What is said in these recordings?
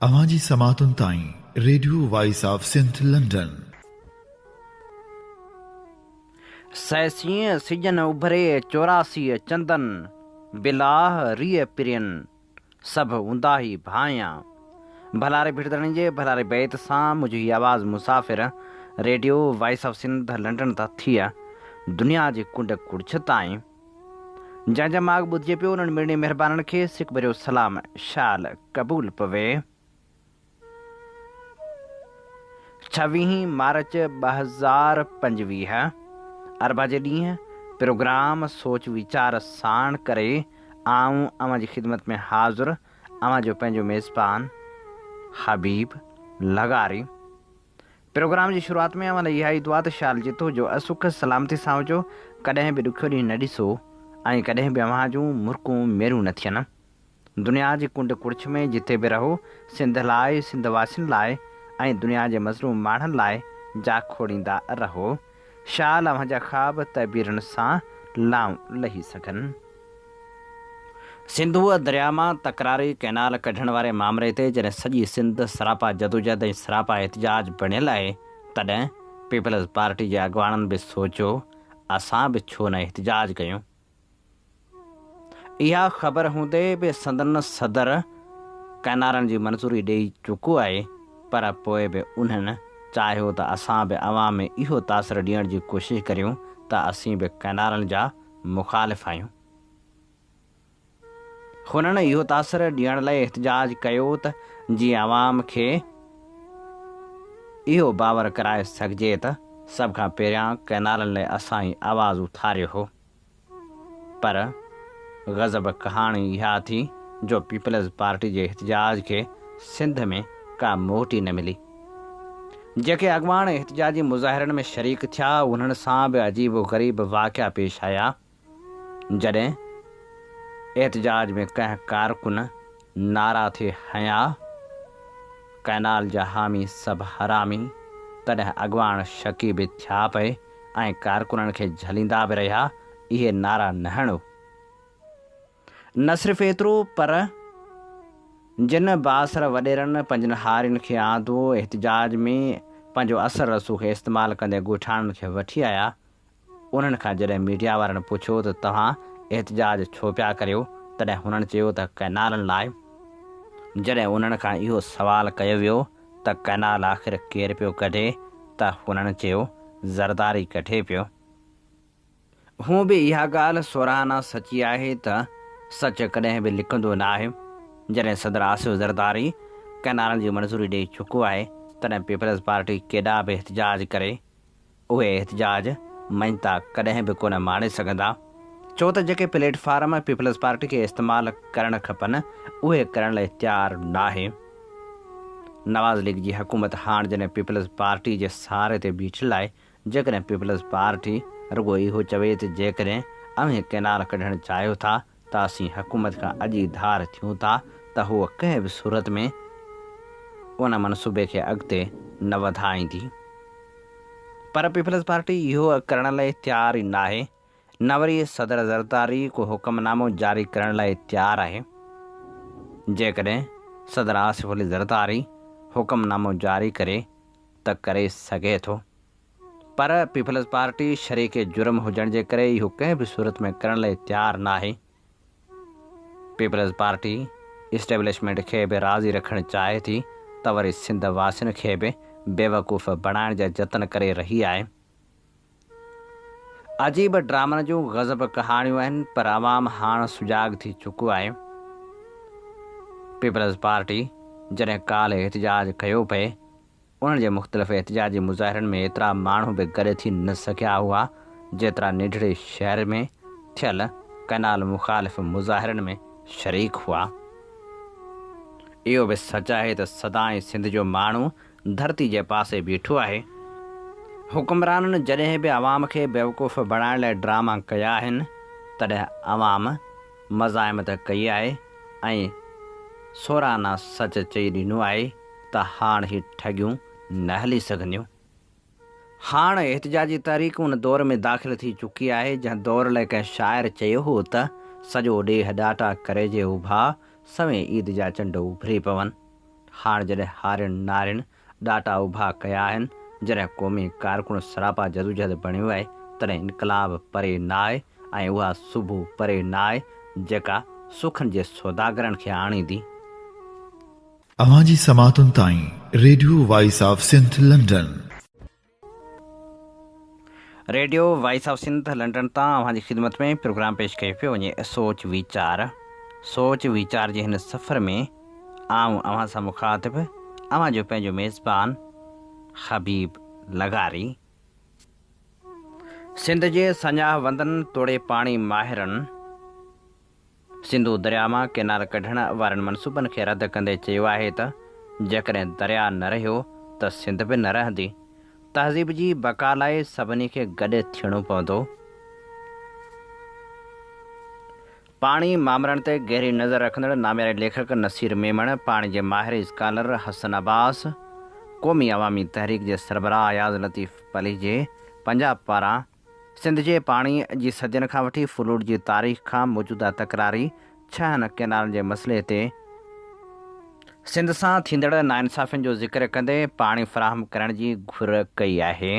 अवाजी समातुन ताई radio voice of Sindh London. सैसीं सिजन उभरे 84 चंदन बिलाह रिय पिरियन सभ उंदाही भाया भलारे भिड़दड़नि जे भलारे बैत सां मुंहिंजी आवाज़ मुसाफ़िर radio voice of Sindh London तां थी आहे दुनिया जे कुंड कुड़छ ताईं जंहिंजा माॻ ॿुधिजे पियो उन्हनि मिड़नी महिरबाननि खे सिक भरियो सलाम शाल क़बूल पवे। 26 मार्च 2025 अरबा जे ॾींहुं प्रोग्राम सोच वीचार साण करे आऊं अव्हां जी ख़िदमत में हाज़ुर अव्हां जो पंहिंजो मेज़बान हबीब लगारी। प्रोग्राम जी शुरूआत में अव्हां लाइ इहा ई दुआ त शाल जितो जो असुख सलामती सां हुजो, कॾहिं बि ॾुखियो ॾींहुं न ॾिसो ऐं कॾहिं बि अव्हां जूं मुर्कूं मेरूं न थियनि। दुनिया जी कुंड कुड़छ में जिथे बि रहो सिंध लाइ सिंध वासियुनि लाइ ऐं दुनिया जे मज़लूम माण्हुनि लाइ जा खोड़ींदा रहो। शाल अव्हां जा ख़्वाब तबीरनि सां लाऊं लही सघनि। सिंधूअ दरिया मां तकरारी कैनाल कढण वारे मामले ते जॾहिं सॼी सिंध सरापा जदोजहद ऐं सरापा एहतजाज बणियल आहे तॾहिं पीपल्स पार्टी जे अॻवाननि बि सोचियो असां बि छो न एहतजाज कयूं। इहा ख़बर हूंदे बि संदन सदर कैनालनि जी मंज़ूरी ॾेई चुको आहे, पर पोइ बि उन्हनि चाहियो त असां बि अवाम में इहो तासिर ॾियण जी कोशिशि करियूं त असीं बि कैनालनि जा मुख़ालिफ़ आहियूं। हुननि इहो तासिर ॾियण लाइ एहतजाज कयो त जीअं अवाम खे इहो बावर कराए सघिजे त सभ खां पहिरियां कैनालनि लाइ असां ई आवाज़ उथारियो हो। पर गज़ब कहाणी इहा थी जो पीपल्स पार्टी जे एहतजाज खे सिंध में का मोटी न मिली। जेके अॻवान एहतजाजी मुज़ाहिरनि में शरीक थिया उन्हनि सां बि अजीब ग़रीब वाक़िया पेश आया। जॾहिं एहतजाज में कंहिं कारकुन नारा थे हया कैनाल जा हामी सभु हरामी, तॾहिं अॻवान शकी बि थिया पए ऐं कारकुननि खे झलींदा बि रहिया इहे नारा न हणो। न सिर्फ़ु एतिरो पर जिन बासर वॾेरनि पंजनि हारियुनि खे आंदो एहतजाज में पंहिंजो असर रसूख़ खे इस्तेमालु कंदे ॻोठाणनि खे वठी आया, उन्हनि खां जॾहिं मीडिया वारनि पुछियो त तव्हां एहतजाज छो पिया करियो तॾहिं हुननि चयो त कैनालनि लाइ। जॾहिं उन्हनि खां इहो सवालु कयो वियो त कैनाल आख़िर केरु पियो कढे त हुननि चयो ज़रदारी कढे पियो। हूअं बि इहा ॻाल्हि सोराना सची आहे त सच कॾहिं बि लिखंदो न आहे। जॾहिं सदर आसिफ ज़रदारी कैनालनि जी मंज़ूरी ॾेई चुको आहे तॾहिं पीपल्स पार्टी केॾा बि एहतजाज करे उहे एहतजाज मञता कॾहिं बि कोन माणे सघंदा, छो त जेके प्लेटफार्म पीपल्स पार्टी खे इस्तेमालु करणु खपनि उहे करण लाइ तयारु न आहे। नवाज़ लीग जी हुकूमत हाणे जॾहिं पीपल्स पार्टी जे सहारे ते बीठल आहे, जेकॾहिं पीपल्स पार्टी रुॻो इहो चवे त जेकॾहिं अव्हां कैनाल कढणु चाहियो था त असीं हुकूमत खां अॼु ई धार थियूं था त हूअ कंहिं बि सूरत में उन मनसूबे खे अॻिते न वधाईंदी। पर पीपल्स पार्टी इहो करण लाइ तयारु ई न आहे, न वरी सदर ज़रदारी को हुक्मनामो जारी करण लाइ तयारु आहे। जेकॾहिं सदर आसिफ अली ज़रदारी हुक्मनामो जारी करे त करे सघे थो, पर पीपल्स पार्टी शरीक जुर्म हुजण जे करे इहो कंहिं बि सूरत में करण लाइ तयारु न आहे। पीपल्स पार्टी इस्टेब्लिशमेंट खे बि राज़ी रखणु चाहे थी त वरी सिंध वासियुनि खे बि बेवकूफ़ बणाइण जा जतन करे रही आहे। अजीब ड्रामनि जूं गज़ब कहाणियूं आहिनि, पर अवाम हाणे सुजाग थी चुको आहे। पीपल्स पार्टी जॾहिं काल्ह एहतजाज कयो पए उन्हनि जे मुख़्तलिफ़ एहतजाजी मुज़ाहिरनि में एतिरा माण्हू बि गॾु थी न सघिया हुआ जेतिरा निढड़े शहर में थियल कैनाल मुख़ालिफ़ मुज़ाहिरनि में शरीक हुआ। इहो बि सच आहे त सदाईं सिंध जो माण्हू धरती जे पासे बीठो आहे। हुकुमराननि जॾहिं बि अवाम खे बेवकूफ़ बणाइण लाइ ड्रामा कया आहिनि तॾहिं अवाम मज़ाहिमत कई आहे ऐं सोराना सच चई ॾिनो आहे त हाणे ही ठगियूं न हली सघंदियूं। हाणे एहतजाजी तहरीक उन दौर में दाख़िल थी चुकी आहे जंहिं दौर लाइ कंहिं शाइर चयो हो त सॼो ॾेह ॾाटा करे जे उभा सवें ईद जा चंड उभरी पवनि। हाणे जॾहिं हारियुनि नारियुनि ॾाटा उभा कया आहिनि, जॾहिं क़ौमी कारकुन सरापा जदोजहद बणियो आहे, तॾहिं इनकलाब परे न आहे ऐं उहा सुबुह परे न आहे जेका सुखनि जे सौदागरनि खे आणींदी। अवां जी समातुनि ताईं radio voice of Sindh London. Radio voice of Sindh London तां अव्हां जी ख़िदमत में प्रोग्राम पेश कयो पियो वञे सोच वीचार जे हिन सफ़र में आऊं अव्हां सां मुखातिब अव्हां जो पंहिंजो मेज़बान हबीब लगारी। सिंध जे सञाह वंदनि तोड़े पाणी माहिरनि सिंधू दरिया मां केनाल कढण वारनि मनसूबनि खे रद्द कंदे चयो आहे त जेकॾहिं दरिया न रहियो त सिंध बि न रहंदी। तहज़ीब जी बका लाइ सभिनी खे गॾु थियणो पवंदो। पाणी मामरनि ते गहरी नज़र रखंदड़ नामियारे लेखक नसीर मेमण, पाणी जे माहिर स्कॉलर हसन अब्बास, क़ौमी अवामी तहरीक जे सरबराह अयाज़ लतीफ़ पली जे पंजाब पारां सिंध जे पाणी जी सदियुनि खां वठी फ्लूड जी तारीख़ खां मौजूदा तकरारी 6 केनालनि जे मसइले ते सिंध सां थींदड़ नाइंसाफ़ियुनि जो ज़िक्र कंदे पाणी फ़राहम करण जी घुर कई आहे।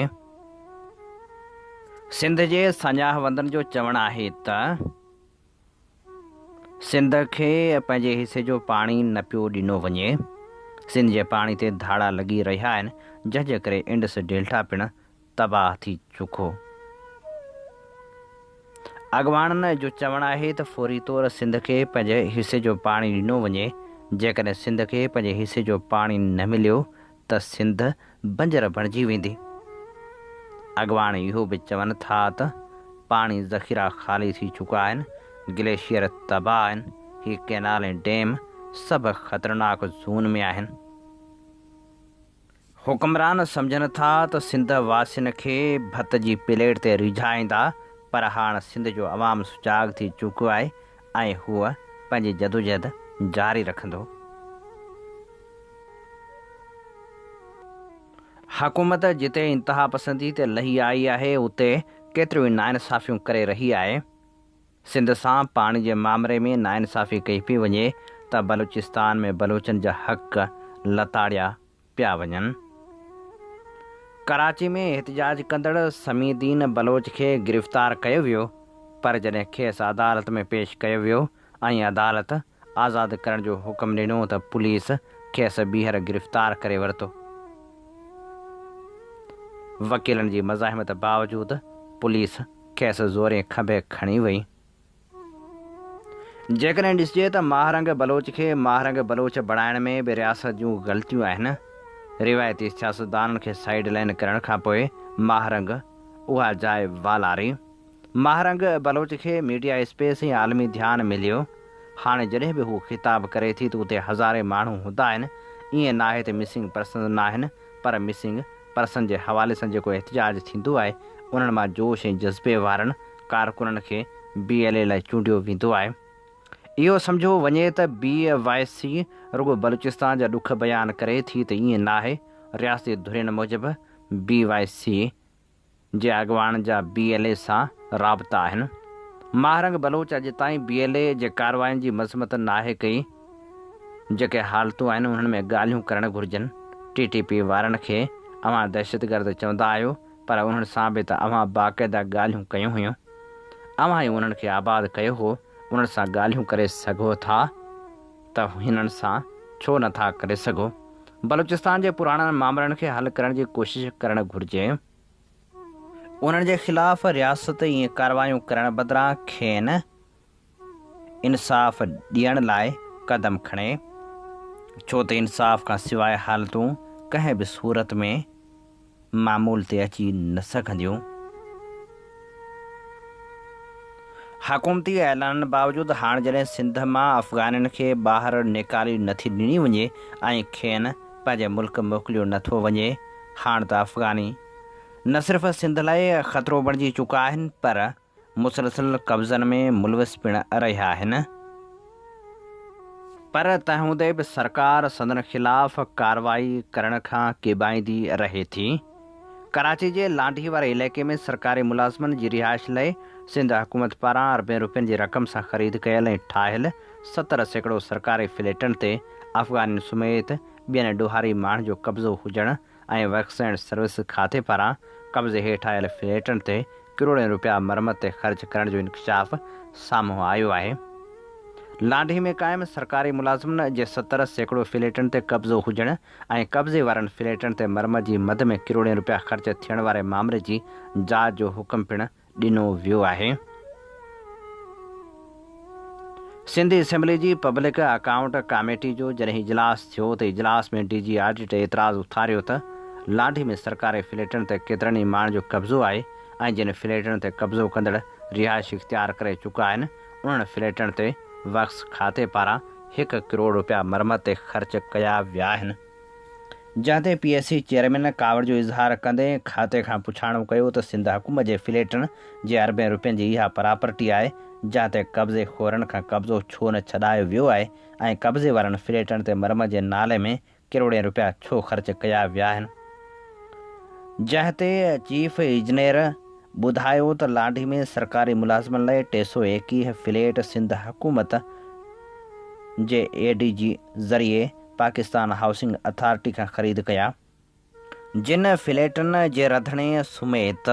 सिंध जे सञाह वंदनि जो चवणु आहे त सिंध खे पंहिंजे हिसे जो पाणी न पियो ॾिनो वञे। सिंध जे पाणी ते धाड़ा लॻी रहिया आहिनि, जंहिंजे करे इंडस डेल्टा पिणु तबाह थी चुको। अॻवाननि जो चवणु आहे त फौरी तौरु सिंध खे पंहिंजे हिसे जो पाणी ॾिनो वञे। जेकॾहिं सिंध खे पंहिंजे हिसे जो पाणी न मिलियो त सिंध बंजर बणिजी वेंदी। अॻवान इहो बि चवनि था त पाणी ज़ख़ीरा ख़ाली थी चुका आहिनि, ग्लेशियर तबाह आहिनि, हीअ केनाल ऐं डैम सभु ख़तरनाक ज़ोन में आहिनि। हुक्मरान सम्झनि था त सिंध वासियुनि खे भत जी प्लेट ते रिझाईंदा, पर हाणे सिंध जो अवाम सुजाॻ थी चुको आहे ऐं हूअ पंहिंजी जदोजहद जारी रखंदो। हुकूमत जिते इंतिहा पसंदी ते लही आई आहे, उते केतिरियूं ई नाइंसाफ़ियूं करे रही आहे। सिंध सां पाणी जे मामले में नाइंसाफ़ी कई पई वञे त बलूचिस्तान में बलूचनि जा हक़ लताड़िया पिया वञनि। कराची में एहतजाज कंदड़ समीदीन बलोच खे गिरफ़्तार कयो वियो, पर जॾहिं खेसि अदालत में पेश कयो वियो ऐं अदालत आज़ादु करण जो हुकुम ॾिनो त पुलिस खेसि ॿीहर गिरफ़्तार करे वरितो। वकीलनि जी मज़ाहिमत बावजूदि पुलिस खेसि ज़ोरे खंभे खणी वई। जेकॾहिं ॾिसिजे त महारंग बलोच खे महारंग बलोच बणाइण में बि रियासत जूं ग़लतियूं आहिनि। रिवायती सियासतदाननि खे साइड लाइन करण खां पोइ महारंग उहा जाइ वालारी। महारंग बलोच खे मीडिया स्पेस ऐं आलमी ध्यानु मिलियो। हाणे जॾहिं बि हू ख़िताब करे थी त उते हज़ारे माण्हू हूंदा आहिनि। ईअं न आहे त मिसिंग पर्सन न आहिनि, पर मिसिंग पर्सन जे हवाले सां जेको एहतजाज थींदो आहे, उन्हनि मां जोश ऐं जज़्बे वारनि कारकुननि खे BLA लाइ चूंडियो वेंदो आहे। इहो सम्झो वञे त BYC रुगो बलूचिस्तान जा ॾुख बयानु करे थी त ईअं न आहे। रियासती धुरियुनि मूजिबि BYC जे अॻवान जा BLA सां राब्ता आहिनि। महारंग बलोच अॼु ताईं BLA जे कारवायुनि जी मज़म्मत नाहे कई। जेके हालतूं आहिनि उन्हनि में ॻाल्हियूं करणु घुरिजनि। TTP वारनि खे अव्हां दहशतगर्द चवंदा आहियो, पर उन्हनि सां बि त अव्हां बाक़ाइदा ॻाल्हियूं कयूं हुयूं। अव्हां ई उन्हनि खे आबादु कयो हो। उन्हनि सां ॻाल्हियूं करे सघो था त हिननि सां छो नथा करे सघो। बलूचिस्तान जे पुराणनि मामलनि खे हल करण जी कोशिशि करणु घुरिजे। उन्हनि जे ख़िलाफ़ रियासत ईअं कारवायूं करण बदिरां खेनि इंसाफ़ ॾियण लाइ क़दम खणे, छो त इंसाफ़ खां सवाइ हालतूं कंहिं बि सूरत में मामूल ते अची न सघंदियूं। हुकूमती ऐलाननि बावजूदि हाणे जॾहिं सिंध मां अफ़गाननि खे ॿाहिरि निकाली नथी ॾिनी वञे ऐं खेनि पंहिंजे मुल्क मोकिलियो नथो वञे, हाणे त अफ़गानी न सिर्फ़ु सिंध लाइ ख़तरो बणिजी चुका आहिनि, पर मुसलसिल कब्ज़नि में मुलविस पिणु रहिया आहिनि। पर तंहिं हूंदे बि सरकार संदन ख़िलाफ़ कार्रवाई करण खां केॿाईंदी रहे थी। कराची जे लांढी वारे इलाइक़े में सरकारी मुलाज़िमनि जी रिहाइश लाइ सिंध हुकूमत पारां अरबें रुपयनि जी रक़म सां ख़रीद कयल ऐं ठाहियल 70 सरकारी फ्लैटनि ते अफ़गानी समेत ॿियनि ॾोहारी माण्हुनि जो कब्ज़ो हुजण ऐं वर्क्स एंड सर्विस खाते पारां कब्ज़े हेठि आयल फ्लैटनि ते करोड़नि रुपया मरमत ते ख़र्च करण जो इंकशाफ़ साम्हूं आयो आहे। लांडही में क़ाइमु सरकारी मुलाज़िमनि जे 70% फ्लैटनि ते कब्ज़ो हुजण ऐं कब्ज़े वारनि फ्लैटनि ते मरमत जी मद में करोड़नि रुपया ख़र्च थियण वारे मामले जी जांच जो हुकुम पिणु ॾिनो वियो आहे। सिंध असेंबली जी पब्लिक अकाउंट कमेटी जो जॾहिं इजलास थियो त इजलास में DG ऑडिट एतिराज़ उथारियो त लांडही में सरकारी फ्लैटनि ते केतिरनि ई माण्हुनि जो कब्ज़ो आहे ऐं जिन फ्लैटनि ते कब्ज़ो कंदड़ रिहाइश इख़्तियार करे चुका आहिनि उन्हनि फ्लैटनि ते वक्स खाते पारां 1 करोड़ रुपया मरमत ते ख़र्च कया विया आहिनि। जंहिं ते PSC चेयरमैन कावड़ जो इज़हार कंदे खाते खां पुछाणो कयो त सिंध हुकूमत जे फ्लैटनि जे अरबे रुपयनि जी इहा प्रॉपर्टी आहे जंहिं ते कब्ज़े खोरनि खां कब्ज़ो छो न छॾायो वियो आहे ऐं कब्ज़े वारनि फ्लैटनि ते मरमत जे नाले में करोड़े रुपया छो ख़र्च कया विया आहिनि। जंहिं ते चीफ इंजीनियर ॿुधायो त लांडही में सरकारी मुलाज़िमनि लाइ 321 फ्लैट सिंध हुकूमत जे ADG ज़रिए पाकिस्तान हाउसिंग अथॉरिटी खां ख़रीद कया। जिन फ्लैटनि जे रधणे समेत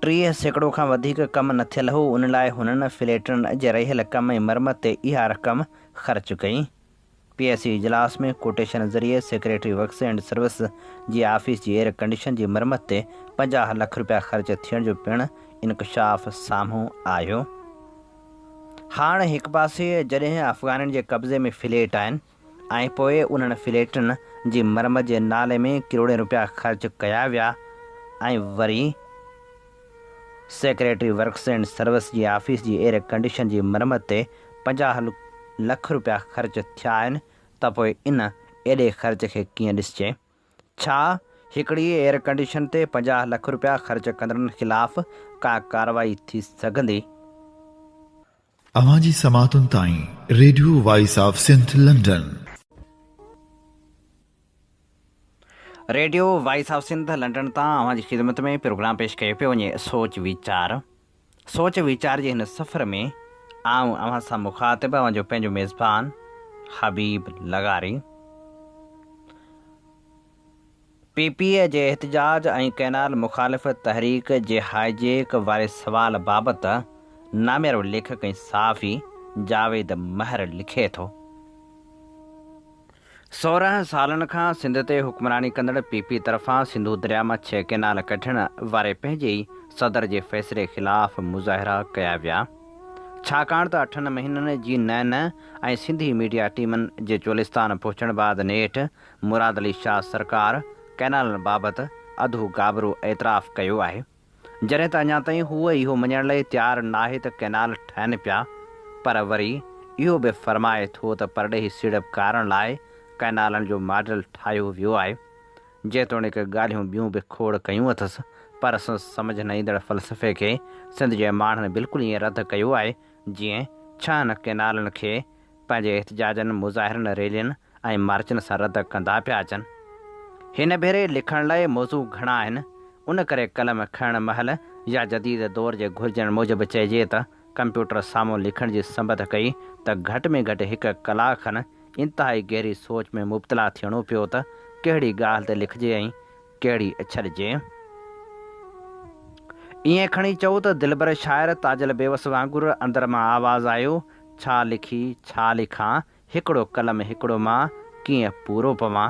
30% खां वधीक कमु न थियल हो उन लाइ हुननि फ्लैटनि जे रहियल कम ऐं मरमत ते इहा रक़म ख़र्च कई। PSC इजलास में कोटेशन ज़रिए सेक्रेटरी वर्क्स एंड सर्विस जी ऑफिस जी एयर कंडीशन जी मरमत ते 50 लख रुपया ख़र्च थियण जो पिणु इंकशाफ़ साम्हूं आयो। हाणे हिकु पासे जॾहिं अफ़गाननि जे कब्ज़े में फ्लैट आहिनि ऐं पोइ उन्हनि फ्लैटनि जी मरमत जे नाले में करोड़े रुपया ख़र्च कया विया ऐं वरी सेक्रेटरी वर्क्स एंड सर्विस जी ऑफिस जी एयर कंडीशन जी मरमत ते 50 लख रुपया ख़र्च थिया आहिनि त पोइ इन एॾे ख़र्च खे कीअं ॾिसिजे। छा हिकिड़ी एयर कंडीशन ते 50 लख रुपया ख़र्च कंदड़नि ख़िलाफ़ का कार्रवाई थी सघंदी? अवां जी समातुनि ताईं radio voice of Sindh London. Radio voice of Sindh London तां अवां जी ख़िदमत में प्रोग्राम पेश कयो पियो वञे सोच वीचार जे हिन सफ़र में आऊं अवां सां मुखातिब अवां जो पंहिंजो मेज़बान हबीब लगारी। PPA जे एहतजाज ऐं कैनाल मुखालिफ़ तहरीक जे हाईजेक वारे सवाल बाबति नामियर लेखक ऐं सहाफ़ी जावेद महर लिखे थो। 16 सालनि खां सिंध ते हुक्मरानी कंदड़ PP तरफ़ां सिंधू दरिया मां 6 कैनाल कढण वारे पंहिंजे ई सदर जे फ़ैसिले ख़िलाफ़ मुज़ाहिरा कया विया छाकाणि त 8 महीननि जी न ऐं सिंधी मीडिया टीमनि जे चोलिस्तान पहुचण बाद नेठि मुराद अली शाह सरकार कैनालनि बाबति अधु गाबरू एतिराफ़ कयो आहे जॾहिं त अञा ताईं हूअ इहो मञण लाइ तयारु नाहे त कैनाल ठहनि पिया पर वरी इहो बि फ़रमाए थो त परॾेही सीड़पकारण लाइ कैनालनि जो मॉडल ठाहियो वियो आहे जेतोणीकि ॻाल्हियूं ॿियूं बि खोड़ कयूं अथसि पर सम्झ न ईंदड़ फ़लसफ़े खे सिंध जे माण्हुनि बिल्कुलु ईअं रद्द कयो आहे जीअं 6 कैनालनि खे पंहिंजे एहतजाजनि मुज़ाहिरनि रैलियुनि ऐं मार्चनि सां रद्द कंदा पिया अचनि। हिन भेरे लिखण लाइ मौज़ू घणा आहिनि उन करे कलम खणण महिल या जदीद दौर जे घुर्जनि मूजिबि चइजे त कंप्यूटर साम्हूं लिखण जी संबत कई त घटि में घटि 1 कलाक खनि इंतिहाई गहरी सोच में मुब्तला थियणो पियो त कहिड़ी ॻाल्हि ते लिखिजे ऐं कहिड़ी छॾिजे। ईअं खणी चओ त दिलबर शाइर ताजल बेवस वांगुरु अंदर मां आवाज़ आयो छा लिखी छा लिखां हिकिड़ो कलम हिकिड़ो मां कीअं पूरो पवां।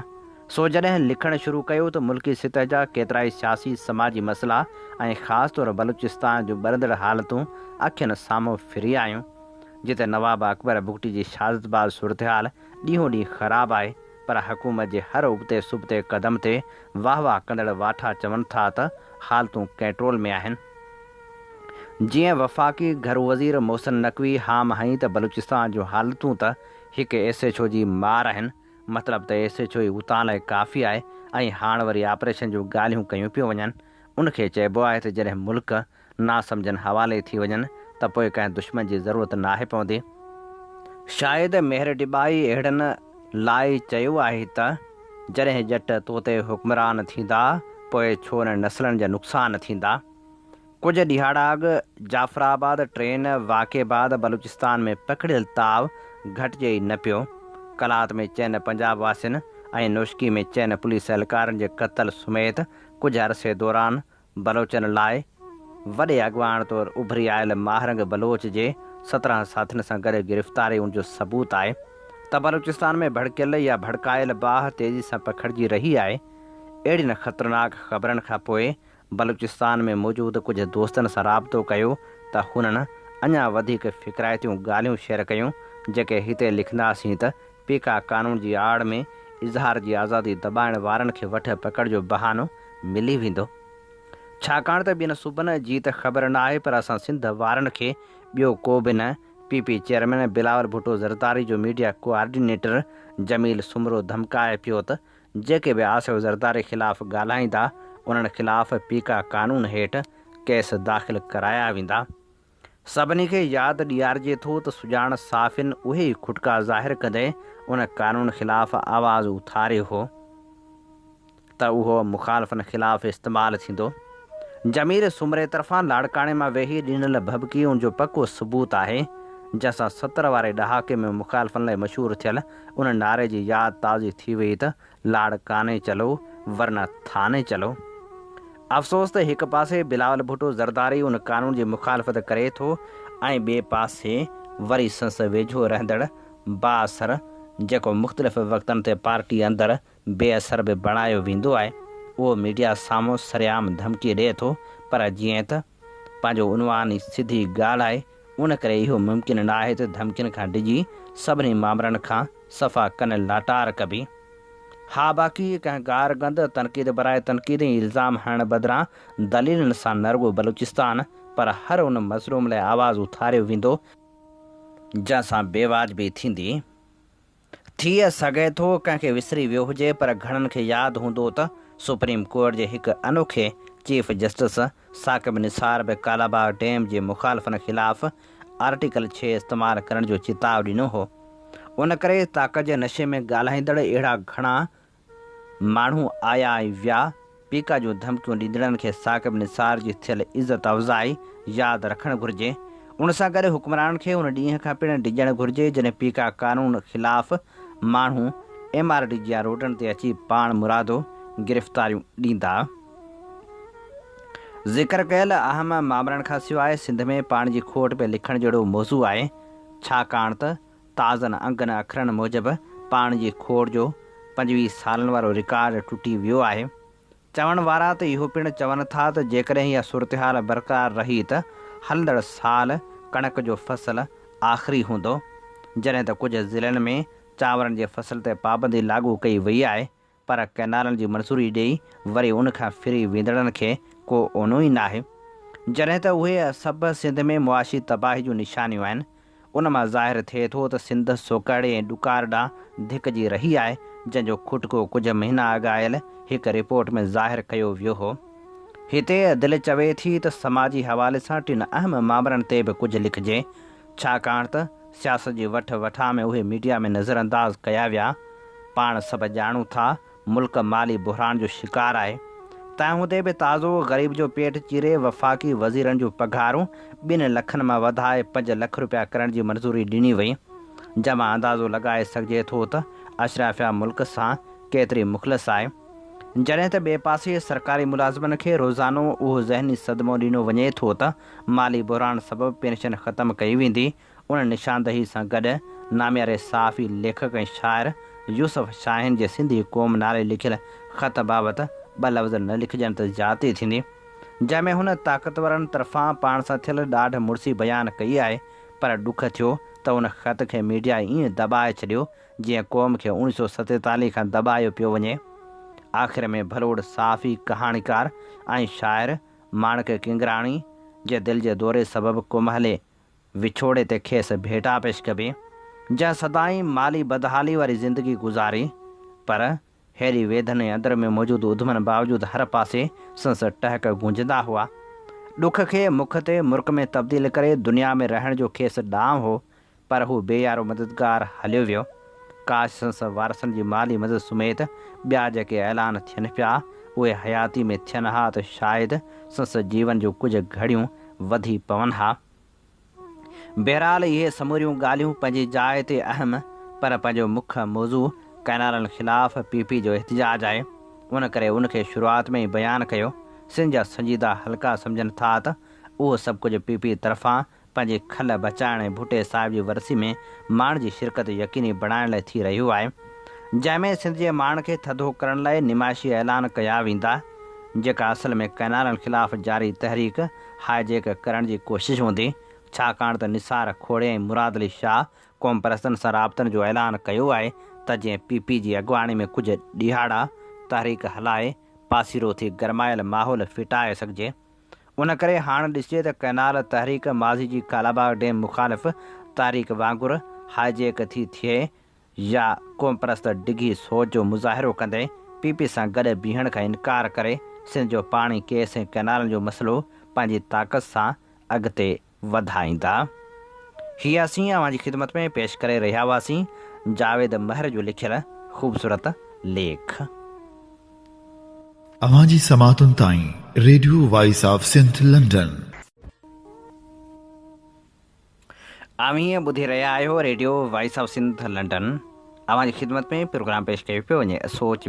सो जॾहिं लिखणु शुरू कयो त मुल्की सतह जा केतिरा ई सियासी समाजी मसइला ऐं ख़ासि तौर बलूचिस्तान जूं ॿरंदड़ हालतूं अखियुनि साम्हूं फिरी आयूं जिते नवाब अकबर बुगटी जी शहादतबाज़ सूरतहाल ॾींहों ॾींहुं ख़राबु आहे पर हुकूमत जे हर उबते सुबते क़दम ते वाह वाह कंदड़ वाठा चवनि था त हालतूं कंट्रोल में आहिनि। जीअं वफ़ाक़ी घर वज़ीर मोहसिन नक़वी हाम हई त बलूचिस्तान जूं हालतूं त हिकु SHO जी मार आहिनि मतिलबु त SHO ई उतां लाइ काफ़ी आहे ऐं हाणे वरी ऑपरेशन जूं ॻाल्हियूं कयूं पियूं वञनि उनखे चइबो आहे त जॾहिं मुल्क नासमझनि हवाले थी वञनि त पोइ कंहिं दुश्मन जी ज़रूरत नाहे पवंदी। शायदि मेहर डिबाई अहिड़नि लाइ चयो आहे त जॾहिं जट तोते हुक्मरान थींदा पोइ छो न नसलनि जा नुक़सान थींदा। कुझु ॾिहाड़ा अॻु जाफ़राबाद ट्रेन वाक़े बाद बलूचिस्तान में पकड़ियल ताव घटिजे ई न पियो कलात में चइनि पंजाब वासियुनि ऐं नुश्की में चइनि पुलिस एहलकारनि जे क़त्ल समेत कुझु अरसे दौरान बलोचनि लाइ वॾे अॻवान तौरु उभरी आयल महारंग बलोच जे 17 साथियुनि सां गॾु गिरफ़्तारी उन जो सबूत आहे त बलूचिस्तान में भड़कियल या भड़कायल बाहि तेज़ी सां पखिड़िजी रही आहे। अहिड़ियुनि ख़तरनाक ख़बरनि खां पोइ बलूचिस्तान में मौजूदु कुझु दोस्तनि सां राबितो कयो त हुननि अञा वधीक फ़िक्राइतियूं ॻाल्हियूं शेयर कयूं जेके हिते लिखंदासीं त पीका कानून जी आड़ में इज़हार जी आज़ादी दॿाइण वारनि खे वठ पकड़ जो बहानो मिली वेंदो। छाकाणि त ॿियनि सूबनि जी त ख़बर न आहे, पर असां सिंध वारनि खे ॿियो को बि न। पीपी चेयरमैन बिलावल भुट्टो ज़रदारी जो मीडिया कोआर्डिनेटर जमील सुमरो धमकाए पियो त जेके बि आसिफ ज़रदारी ख़िलाफ़ु ॻाल्हाईंदा उन्हनि ख़िलाफ़ पीका कानून हेठि केस दाख़िल कराया वेंदा। सभिनी खे यादि ॾियारिजे थो त सुञाण साफ़िन उहे ई खुटका ज़ाहिर कंदे उन कानून ख़िलाफ़ु आवाज़ उथारियो हो त उहो मुखालफ़नि ख़िलाफ़ु इस्तेमालु थींदो। जमील सुमरे तरफ़ां लाड़काणे मां वेही ॾिनल भभकी उन जो पको सबूत आहे जंहिंसां 70 वारे ॾहाके में मुखालफ़नि लाइ मशहूरु थियल उन नारे जी यादि ताज़ी थी वई त लाड़काने चलो वरना थाने चलो। अफ़सोस त हिकु पासे बिलावल भुट्टो ज़रदारी उन कानून जी मुखालफ़त करे थो ऐं ॿिए पासे वरी संस वेझो रहंदड़ बाअसर जेको मुख़्तलिफ़ वक़्तनि ते पार्टी अंदरि बेअसर बि बणायो वेंदो आहे उहो मीडिया साम्हूं सरेआम धमकी ॾिए थो। पर जीअं त पंहिंजो उनवान ई सिधी ॻाल्हि आहे उन करे इहो मुमकिन न आहे त धमकियुनि खां डिॼी सभिनी मामलनि खां सफ़ा कन लाटार कबी। हा बाक़ी कंहिं गार गंद तनक़ीद बराए तनक़ीद इल्ज़ाम हणण बदिरां दलीलनि सां न रुॻो बलूचिस्तान पर हर उन मज़लूम लाइ आवाज़ उथारियो वेंदो जंहिंसां बेवाजिबी थींदी। थी सघे थो कंहिंखे विसरी वियो हुजे, पर घणनि खे यादि हूंदो त सुप्रीम कोर्ट जे हिकु अनोखे चीफ जस्टिस साक़िब निसार बि कालाबाग डैम जे मुखालफ़नि ख़िलाफ़ु आर्टिकल 6 इस्तेमालु करण जो चिताव ॾिनो हो। उन करे ताक़त जे नशे में ॻाल्हाईंदड़ अहिड़ा घणा माण्हू आया ऐं विया। पीका जूं धमकियूं ॾींदड़नि खे साक़िब निसार जी थियल इज़त अफ़ज़ाई यादि रखणु घुरिजे। उन सां गॾु हुक्मराननि खे उन ॾींहं खां पिणु डिॼणु घुरिजे जॾहिं पीका कानून ख़िलाफ़ु माण्हू MRD जी रोडनि ते अची पाण मुरादो गिरफ़्तारियूं ॾींदा। ज़िक्र कयल अहम मामलनि खां सवाइ सिंध में पाण जी खोट पे लिखण जहिड़ो मौज़ू आहे, छाकाणि त ताज़नि अंगनि अखरनि मूजिबि पाण जी खोट जो 25 सालनि वारो रिकॉर्ड टुटी वियो आहे। चवण वारा त इहो पिणु चवनि था त जेकॾहिं इहा सूरतहाल बरक़रार रही त हलंदड़ साल कणक जो फसल आख़िरी हूंदो, जॾहिं त कुझु ज़िलनि में चांवरनि जे फसल ते पाबंदी लागू कई वई आहे, पर कैनालनि जी मंज़ूरी ॾेई वरी उनखां फिरी वेंदड़नि खे को ओनो ई नाहे, जॾहिं त उहे सभु सिंध में मुआशी तबाही जूं निशानियूं आहिनि। उन मां ज़ाहिर थिए थो त सिंध सोकाड़े ऐं ॾुकार ॾांहुं धिकजी रही आहे, जंहिंजो खुटको कुझु महीना अॻु आयल हिकु रिपोर्ट में ज़ाहिर कयो वियो हो। हिते दिलि चवे थी त समाजी हवाले सां 3 अहम मामलनि ते बि कुझु लिखिजे, छाकाणि त सियासत जी वठ वठा में उहे मीडिया में नज़रअंदाज़ कया विया। पाण सभु ॼाणूं था मुल्क माली बुहरान जो शिकार आहे। तंहिं हूंदे बि ताज़ो ग़रीब जो पेट चीरे वफ़ाक़ी वज़ीरनि जूं पघारूं 2 लखनि मां वधाए 5 लख रुपया करण जी मंज़ूरी ॾिनी वई, जंहिंमां अंदाज़ो लॻाए सघिजे थो त अशराफिया मुल्क सां केतिरी मुख़लिस आहे। जॾहिं त ॿिए पासे सरकारी मुलाज़िमनि खे रोज़ानो उहो ज़हनी सदमो ॾिनो वञे थो त माली बुहरान सबबु पेंशन ख़तमु कई वेंदी। उन निशानदही सां गॾु नामियारे सहाफ़ी लेखक ऐं शाइर यूसुफ शाहीन जे सिंधी क़ौम नाले लिखियल ख़त बाबति 2 लफ़्ज़ न लिखिजनि त ज़्यादती थींदी, जंहिंमें हुन ताक़तवरनि तरफ़ां पाण सां थियल ॾाढ मुड़सी बयानु कई आहे। पर ॾुख थियो त उन ख़त खे मीडिया ईअं दॿाए छॾियो जीअं क़ौम खे 1947 खां दॿायो पियो वञे। आख़िर में भलोड़ सहाफ़ी कहाणीकार ऐं शाइर माणक किंगराणी जे दिलि जे दौरे सबबु कुमहले विछोड़े ते खेसि भेटा पेश कबी, जंहिं सदाईं माली बदहाली वारी ज़िंदगी गुज़ारी। पर हेड़ी वेदन ऐं अंदर में मौजूदु उधमनि बावजूदु हर पासे संस टहक गूंजंदा हुआ। ॾुख खे मुख ते मुर्क में तब्दील करे दुनिया में रहण जो खेसि ॾांहुं हो, पर हू बेयारो मददगार हलियो वियो। काश संस वारसनि जी माली मदद समेत ॿिया जेके ऐलान थियनि पिया उहे हयाती में थियनि हा त शायदि संस जीवन जो कुझु घड़ियूं वधी पवनि हा। बहरहाल इहे समूरियूं ॻाल्हियूं पंहिंजी जाइ ते अहम, पर पंहिंजो मुख्य मौज़ू कैनालनि ख़िलाफ़ PP जो एहतिजाज आहे। उन करे उनखे शुरूआति में ई बयानु कयो। सिंध जा संजीदा हल्का सम्झनि था त उहो सभु कुझु PP तरफ़ां पंहिंजी खल बचाइण ऐं भुटे साहिब जी वरसी में माण्हुनि जी शिरकत यकीनी बणाइण लाइ थी रहियो आहे, जंहिंमें सिंध जे माण्हुनि खे थधो करण लाइ निमाशी ऐलान कया वेंदा, जेका असल में कैनालनि ख़िलाफ़ जारी तहरीक हाईजेक करण जी कोशिशि हूंदी, छाकाणि त निसार खोड़े ऐं मुराद अली शाह क़ौम परस्तनि सां राब्तनि जो ऐलान कयो आहे त जीअं PP जी अॻुवाणी में कुझु ॾींहाड़ा तहरीक हलाए पासीरो थी गरमायल माहौल फिटाए सघिजे। उन करे हाणे ॾिसिजे त कैनाल तहरीक माज़ी जी कालाबाग डैम मुख़ालिफ़ तहरीक वांगुरु हाईजेक थी थिए या क़ौम परस्त डिघी सोच जो मुज़ाहिरो कंदे PP सां गॾु बीहण खां इनकार करे सिंध जो पाणी केस ऐं कैनालनि जो मसइलो पंहिंजी ताक़त सां अॻिते वधाईंदा। हीअ असीं अव्हांजी ख़िदमत में पेश करे रहिया हुआसीं जावेद महर जो लिखियल ख़ूबसूरत लेख। अवांजी समातुनि ताईं radio voice of Sindh London. अवीं ॿुधी रहिया आहियो radio voice of Sindh London. अव्हांजी ख़िदमत में प्रोग्राम पेश कयो पियो वञे सोच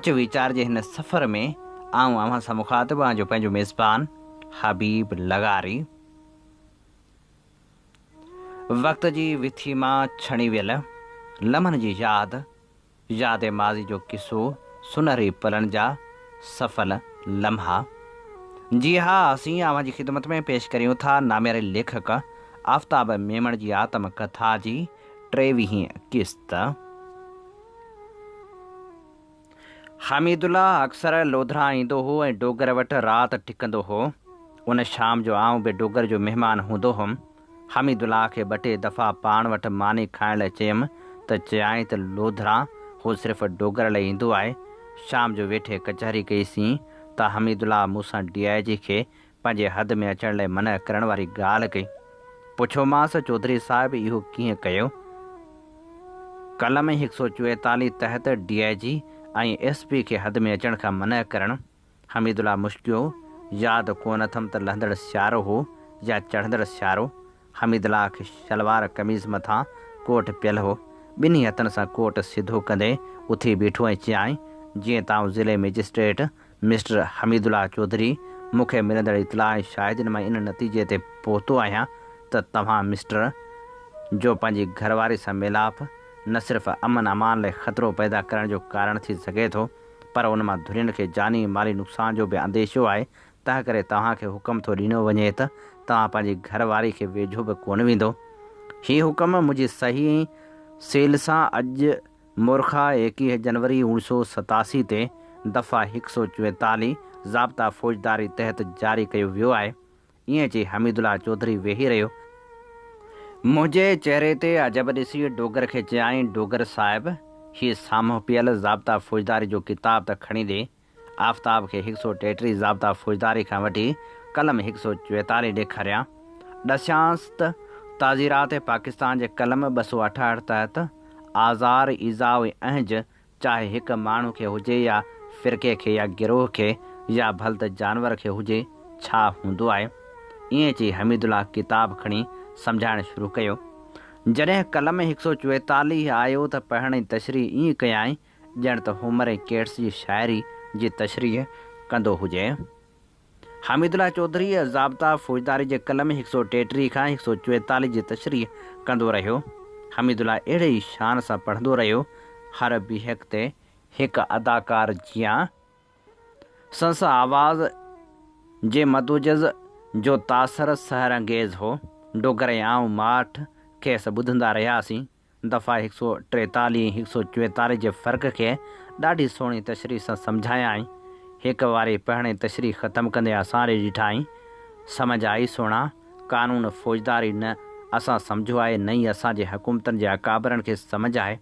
वीचार जे हिन सफ़र में आऊं अव्हां सां मुख़ातिब आहियां जो पंहिंजो मेज़बान हबीब लगारी। वक़्त जी विथी मां छणी वियल लम्हनि जी यादि माज़ी जो किस्सो, सुनहरी पलनि जा सफल लम्हा। जी हा, असीं अव्हांजी ख़िदमत में पेश करियूं था नामेरे लेखक आफ़ताब मेमण जी आत्म कथा जी 23वीं क़िस्त। हमीदुल्ला अक्सर लोधरा ईंदो हो ऐं डोगर वटि राति टिकंदो हो। उन शाम जो आऊं बि डोगर जो महिमान हूंदो हुअमि। हमीदुल्ला खे 2-3 दफ़ा पाण वटि मानी खाइण लाइ चयुमि त चयाईं त लोधरा हू सिर्फ़ु डोगर लाइ ईंदो आहे। शाम जो वेठे कचहरी कईसीं त हमीदुल्ला मूंसां DIG खे पंहिंजे हद में अचण लाइ मना करण वारी ॻाल्हि कई। पुछियोमांसि चौधरी साहिबु इहो कीअं कयो? कलम 144 तहत DIG ऐं SP खे हद में अचण खां मना करणु। हमीदुल्ला मुश्कियो यादि कोन अथमि त लहंदड़ सियारो हो या चढ़ंदड़ सियारो। हमीदुल्ला खे शलवार कमीज़ मथां कोट पियल हो। ॿिन्ही हथनि सां कोट सिधो कंदे उथी बीठो ऐं चयाईं, जीअं तव्हां ज़िले मैजिस्ट्रेट मिस्टर हमीदुल्ला चौधरी मूंखे मिलंदड़ इतलाह ऐं शाहिदनि मां इन नतीजे ते पहुतो आहियां त तव्हां मिस्टर जो पंहिंजी घरवारी सां मिलाप न सिर्फ़ु अमन अमान लाइ ख़तरो पैदा करण जो कारण थी सघे थो, पर उन मां धुरियुनि खे जानी माली नुक़सान जो बि अंदेशो आहे। तंहिं करे तव्हांखे हुकुम थो ॾिनो वञे त तव्हां पंहिंजी घरवारी खे वेझो बि कोन वेंदो। हीउ हुकुम मुंहिंजी सही सेल सां अॼु मुर्खा 21 जनवरी 1987 ते दफ़ा 144 ज़ाब्ता फ़ौजदारी तहत जारी कयो वियो आहे। ईअं चई हमीदुल्ला चौधरी वेही रहियो। मुंहिंजे चहिरे ते अजब ॾिसी डोगर खे चयाईं, डोगर साहिबु हीअ साम्हूं पियल ज़ाब्ता फ़ौजदारी जो किताब त खणी ॾे। आफ़ताब खे 133 ज़ाब्ता फ़ौजदारी खां वठी कलम 144 ॾेखारिया। ॾसियांसि त ताज़ीरात पाकिस्तान जे कलम 268 तहत आज़ार ईज़ाउ ऐं अहज चाहे हिकु माण्हू खे हुजे या फ़िरके खे या गिरोह खे या भल त जानवर खे हुजे छा हूंदो आहे। ईअं चई हमीदुल्ला किताब खणी सम्झाइणु शुरू कयो। जॾहिं कलम 144 आयो त पढ़ण जी तशरीह ईअं कयाईं ॼण त होमर ऐं केट्स जी शाइरी जी तशरीह कंदो हुजे। हमीदुल्ला चौधरी ज़ाब्ता फ़ौजदारी जे कलम 133 खां 144 जी तशरीह कंदो रहियो। हमीदुल्ला अहिड़े ई शान सां पढ़ंदो रहियो। हर बीहक ते हिकु अदाकार जियां संस आवाज़ जे मदोजज़ जो तासर सहर अंगेज़ हो। डोगर ऐं आऊं माठ खेसि ॿुधंदा रहियासीं। दफ़ा 143 144 जे फ़र्क़ खे ॾाढी सुहिणी तशरीह सां सम्झायाईं। हिकु वारी पढ़ण जी तशरीह ख़तमु कंदे असां ॾे ॾिठाईं। सम्झ आई सोणा, कानून फ़ौजदारी न असां सम्झो आहे, न ई असांजे हुकूमतनि जे अकाबरनि खे सम्झ आहे।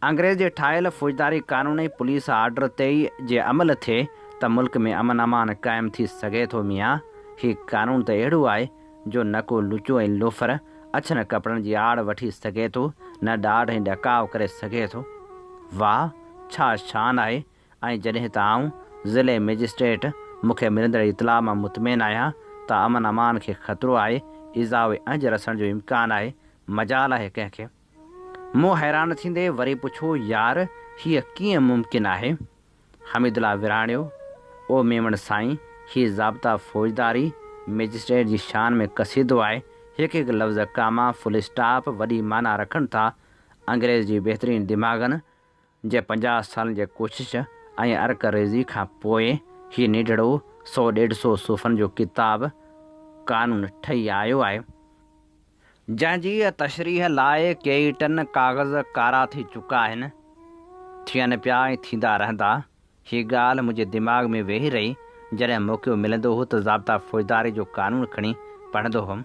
अंग्रेज़ जे ठाहियल फ़ौजदारी कानून ऐं पुलिस आर्डर ते ई जे अमल थिए त मुल्क में अमन अमान क़ाइमु थी सघे थो। मियाँ हीउ कानून त अहिड़ो आहे जो न को लुचो ऐं लोफर अछनि कपिड़नि जी आड़ वठी सघे थो, न ॾाढ ऐं ॾकाउ करे सघे थो। वाह, छा शान आहे। ऐं जॾहिं त आऊं ज़िले मैजिस्ट्रेट मूंखे मिलंदड़ इतलाह मां मुतमिन आहियां त अमन अमान खे ख़तरो आहे, इज़ाउ अज रसण जो इम्कान आहे, मजाल आहे कंहिंखे। मूं हैरान थींदे वरी पुछो, यार हीअ कीअं मुमकिन आहे? हमीदुल्ला विराणियो, ओ मेमण साईं, हीअ ज़ाब्ता फ़ौजदारी मैजिस्ट्रेट जी शान में कसीदो आहे। हिकु हिकु लफ़्ज़ कामा फुल स्टॉप वॾी माना रखनि था। अंग्रेज़ जी बहितरीन दिमाग़नि जे 50 सालनि जे कोशिश ऐं अर्क रेज़ी खां पोइ हीअ निढड़ो 100-150 सुफ़नि जो किताब कानून ठही आयो आहे, जंहिंजी तशरीह लाइ कई टन काग़ज़ कारा थी चुका आहिनि, थियनि पिया ऐं थींदा रहंदा। हीअ ॻाल्हि मुंहिंजे दिमाग़ में वेही रही जॾहिं मौक़ो मिलंदो हो त ज़ाब्ता फ़ौजदारी जो कानून खणी पढ़ंदो हुअमि।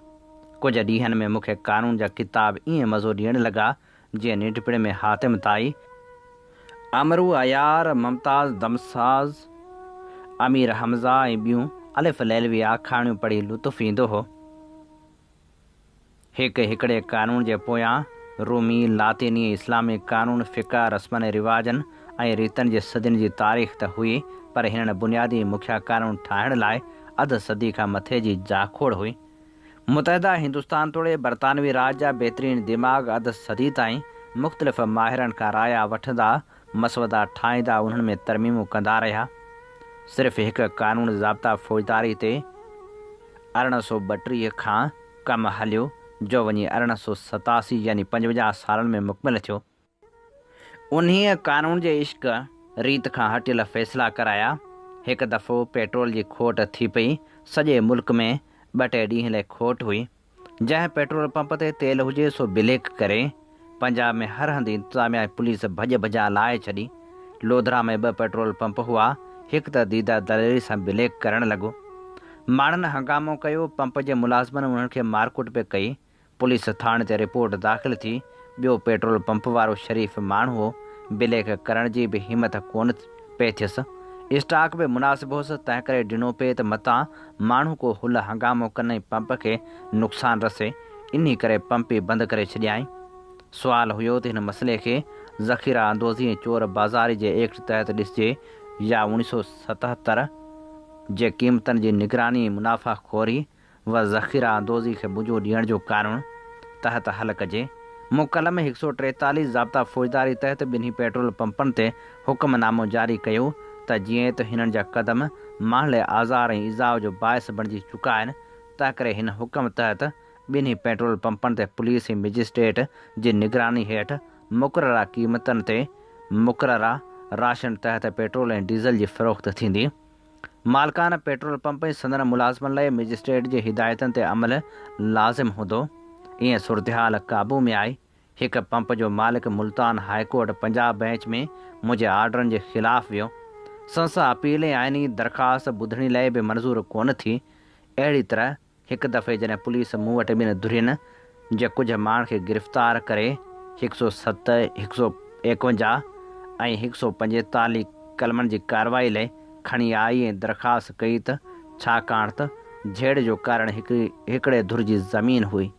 कुझु ॾींहंनि में मूंखे कानून जा किताब ईअं मज़ो ॾियणु लॻा जीअं निंढपिड़े में हातिम ताई, अमरू अयार, मुमताज़ दमसाज़, अमीर हमज़ा ऐं ॿियूं अलिफ़ लैलवी आखाणियूं पढ़ी लुत्फ़ ईंदो हो। हिकु हिकिड़े कानून जे पोयां रूमी, लातीनी, इस्लामी कानून, फ़िक़ह, रस्मनि रिवाजनि ऐं रीतनि जे सदियुनि जी तारीख़ त हुई, पर हिननि बुनियादी मुखिया कानून ठाहिण लाइ अधु सदी खां मथे जी जाखोड़ हुई। मुतहदा हिंदुस्तान तोड़े बरतानवी राज जा बहितरीन दिमाग़ अधु सदी ताईं मुख़्तलिफ़ माहिरनि खां राया वठंदा, मसवदा ठाहींदा, उन्हनि में तरमीमूं कंदा रहिया। सिर्फ़ु हिकु कानून ज़ाब्ता फ़ौजदारी ते 1832 खां कमु हलियो, जो वञी 1887 यानी 55 सालनि में मुकमिल थियो। उन्हीअ कानून जे इश्क रीत खां हटियल फ़ैसिला कराया। हिकु दफ़ो पेट्रोल जी खोट थी पई। सॼे मुल्क में 2-3 ॾींहं लाइ खोट हुई। जंहिं पेट्रोल पंप ते तेल हुजे सो ब्लैक करे। पंजाब में हर हंधि इंतज़ामिया पुलिस भॼ भॼा लाहे छॾी। लोधरा में 2 पेट्रोल पंप हुआ। हिकु त दीदा दलेरी सां ब्लैक करणु लॻो। माण्हुनि हंगामो कयो। पंप जे मुलाज़िमनि उन्हनि खे मारकुट पे कई। पुलिस थाणे ते रिपोर्ट दाख़िल थी। ॿियो पेट्रोल पंप वारो शरीफ़ माण्हू हो, ब्लैक करण जी बि हिमत कोन पे थियसि। स्टॉक बि मुनासिबु हुअसि, तंहिं करे ॾिनो पिए त मतां माण्हू को हुल हंगामो कनि ऐं पंप खे नुक़सानु रसे। इन करे पंप ई बंदि करे छॾियाई। सुवालु हुयो त हिन मसइले खे ज़ख़ीरा अंदोज़ी ऐं चोर बाज़ारी जे एक्ट तहत ॾिसिजे या 1977 जे क़ीमतनि जी निगरानी, मुनाफ़ाख़ोरी व ज़ख़ीरा अंदोज़ी खे बुझो ॾियण जो कानून तहत हल कजे। मूं कलम 143 ज़ाब्ता फ़ौजदारी तहत ॿिन्ही पेट्रोल पंपनि ते हुक्मनामो जारी कयो त जीअं त हिननि जा क़दम माहौल आज़ार ऐं इज़ाव जो बाहिस बणिजी चुका आहिनि, तंहिं करे हिन हुकम तहत ॿिन्ही पेट्रोल पंपनि ते पुलिस ऐं मैजिस्ट्रेट जी निगरानी हेठि मुक़ररा क़ीमतनि ते मुक़ररा राशन तहत पेट्रोल ऐं डीज़ल जी फ़रोख़्त थींदी। मालिकान पेट्रोल पंप ऐं संदन मुलाज़िमनि लाइ मैजिस्ट्रेट जी हिदायतनि ते अमल लाज़िम हूंदो। ईअं सूरतहाल काबू में आई। हिकु पंप जो मालिक Multan high court Punjab bench में मुंहिंजे आर्डरनि जे ख़िलाफ़ वियो। संसा अपील ऐं आइनी दरख़्वास्त ॿुधण लाइ बि मंज़ूर कोन थी। अहिड़ी तरह हिकु दफ़े जॾहिं पुलिस मूं वटि ॿिनि धुरियुनि जे कुझु माण्हुनि खे गिरफ़्तार करे 107, 151 ऐं 145 कलमनि जी कार्रवाई लाइ खणी आई ऐं दरख़्वास्त कई त छाकाणि त झेड़ जो कारण हिकिड़े धुर जी ज़मीन हुई,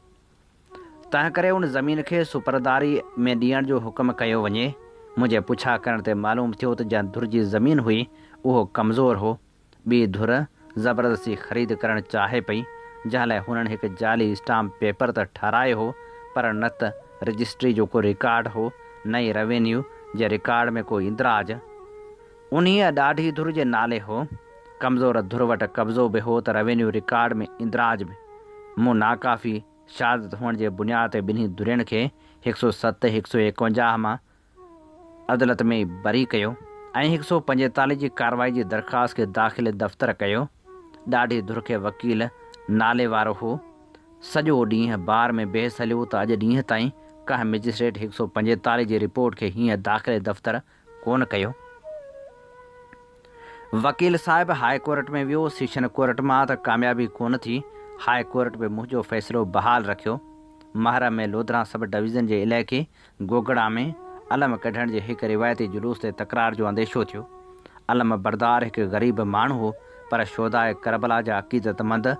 तंहिं करे उन ज़मीन खे सुपरदारी में ॾियण जो हुकुम कयो वञे। मुंहिंजे पुछा करण ते मालूम थियो त जंहिं धुर जी ज़मीन हुई उहो कमज़ोर हो। ॿी धुर ज़बरदस्ती ख़रीद करणु चाहे पई, जंहिं लाइ हुननि हिकु जाली स्टाम्प पेपर त ठारायो हो, पर न त रजिस्ट्री जो को रिकॉर्ड हो, न ई रेवेन्यू जे रिकॉर्ड में को इंदिराज उन्हीअ ॾाढी धुर जे नाले हो। कमज़ोर धुर वटि कब्ज़ो बि हो त रेवेन्यू रिकॉर्ड में इंदिराज बि। मूं नाकाफ़ी शहादत हुअण जे बुनियाद ते ॿिन्ही धुरियुनि खे 107, 151 मां अदालत में बरी कयो ऐं 145 जी कार्रवाई जी दरख़्वास्त खे दाख़िल दफ़्तर कयो। ॾाढी धुर खे वकील नाले वारो हो। सॼो ॾींहुं बार में बहस हलियो त अॼु ॾींहं ताईं कंहिं मैजिस्ट्रेट 145 जी रिपोर्ट खे हीअं दाख़िल दफ़्तर कोन कयो। वकील साहिबु हाई कोर्ट में वियो। सेशन कोर्ट मां त कामयाबी कोन थी। हाई कोर्ट में मुंहिंजो फ़ैसिलो बहाल रखियो। महरम में लोधरा सब डिवीज़न जे इलाइक़े गोगड़ा में अलम कढण जे हिकु रिवायती जुलूस ते तकरार जो अंदेशो थियो। अलम बरदार हिकु ग़रीब माण्हू हो, पर शोधाए करबला जा अक़ीदतमंद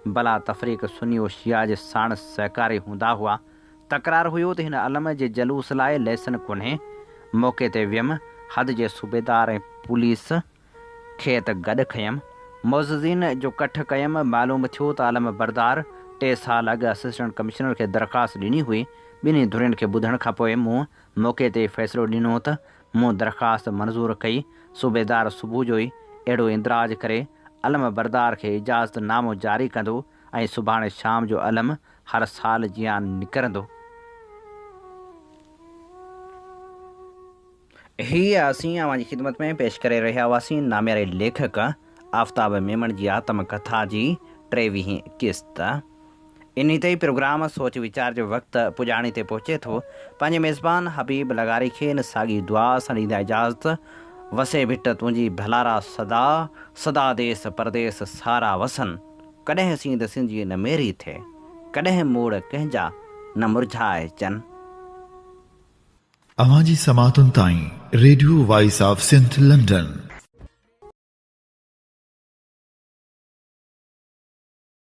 भला तफ़रीक़ सुन्नी व शिया जे साण सहकारी हूंदा हुआ। तकरार हुयो त हिन अलम जे जलूस लाइ लेसन कोन्हे। मौक़े ते वियमि। हद जे सूबेदार ऐं पुलिस खे त गॾु खयमि। मुअज़्ज़िन जो कठ कयमि। मालूम थियो त आलम बरदार 3 साल अॻु असिस्टेंट कमिश्नर खे दरख़्वास्त ॾिनी हुई ॿिन्ही धुरियुनि खे ॿुधण खां पोइ मूं मौक़े ते फ़ैसिलो ॾिनो त मूं दरख़्वास्त मंज़ूरु कई। सूबेदार सुबुह जो ई अहिड़ो इंदिराज करे अलम बरदार खे इजाज़तनामो जारी कंदो ऐं सुभाणे शाम जो अलम हर साल जीअं निकिरंदो। हीअ असीं अव्हां जी ख़िदमत में पेश करे रहिया हुआसीं नामियारे लेखक आफ़ताब मेमन जी आत्मकथा जी 23वीं क़िस्त। इन ते प्रोग्राम सोच वीचार जो वक़्तु पुॼाणी ते पहुचे थो। पंहिंजे मेज़बान हबीब लगारी खे इन साॻी दुआ सां ॾींदा इजाज़त। वसे भिट तुंहिंजी भलारा सदा सदा देस परदेस सारा वसन। कॾहिं सींद सिंधी न मेरी थिए, कॾहिं मोड़ कंहिंजा न मुरझाए चन। अवां जी समातुनि ताईं radio voice of Sindh London